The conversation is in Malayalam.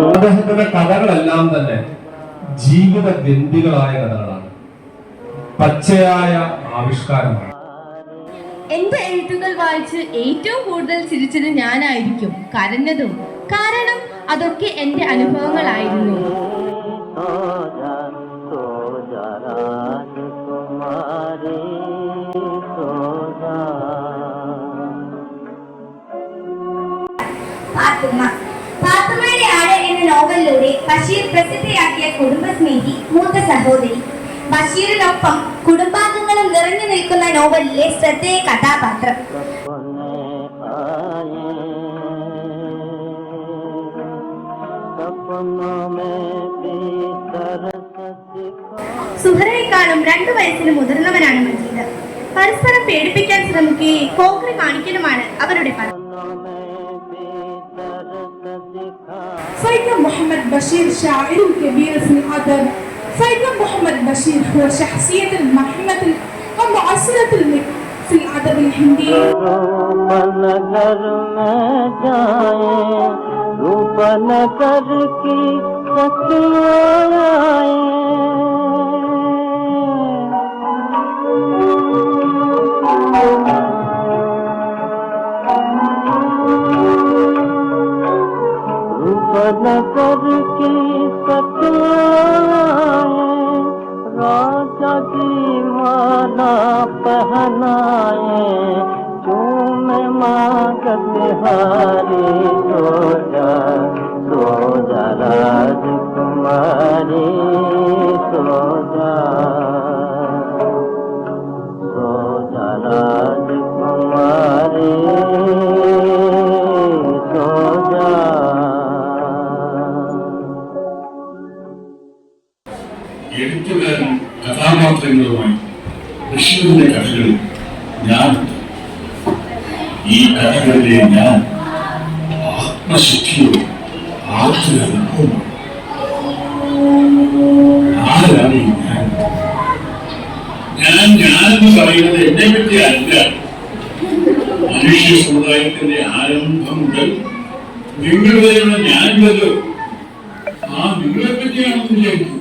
അദ്ദേഹത്തിന്റെ കഥകളെല്ലാം തന്നെ ജീവിത ഗന്ധികളായ കഥകളാണ്, പച്ചയായ ആവിഷ്കാരമാണ്. എന്റെ എഴുത്തുകൾ വായിച്ച് ഏറ്റവും കൂടുതൽ ചിരിച്ചത് ഞാനായിരിക്കും, കരഞ്ഞതും. കാരണം അതൊക്കെ എന്റെ അനുഭവങ്ങളായിരുന്നു. പാത്തുമ്മയുടെ ആട് എന്ന നോവലിലൂടെ ബഷീർ പ്രസിദ്ധയാക്കിയ കുടുംബസ്നേഹി മൂത്ത സഹോദരി. ബഷീറിനൊപ്പം കുടുംബാംഗങ്ങളും നിറഞ്ഞു നിൽക്കുന്ന നോവലിലെ ശ്രദ്ധേയ കഥാപാത്രം. സുഹറയെക്കാളും 2 വയസ്സിന് മുതിർന്നവനാണ് മജീദ്. പരസ്പരം പേടിപ്പിക്കാൻ ശ്രമിക്കുകയും കോക്രി കാണിക്കലുമാണ് അവരുടെ പണി. فيض محمد بشير شاعر كبير في الأدب. فيض محمد بشير هو شخصية مهمة ومؤثرة في الأدب الهندي. राजा की माला पहनाए, चूम मांगते हारी, सो जा राजकुमारी, सो जा राजकुमारी, सो जा. എഴുത്തുകാരൻ കഥാപാത്രങ്ങളുമായി ബഷീറിന്റെ കഥകളിൽ ഞാൻ, ഈ കഥകളിലെ ഞാൻ ആത്മശുദ്ധിയുടെ ആത്മനുഭവമാണ്. ആരാണ് ഈ ഞാനെന്ന് പറയുന്നത് എന്നെ പറ്റി അല്ല, മനുഷ്യ സമുദായത്തിന്റെ ആരംഭം മുതൽ നിങ്ങൾ വരെയുള്ള ഞാനുള്ളത് ആ നിങ്ങളെ പറ്റിയാണെന്ന് വിചാരിക്കും.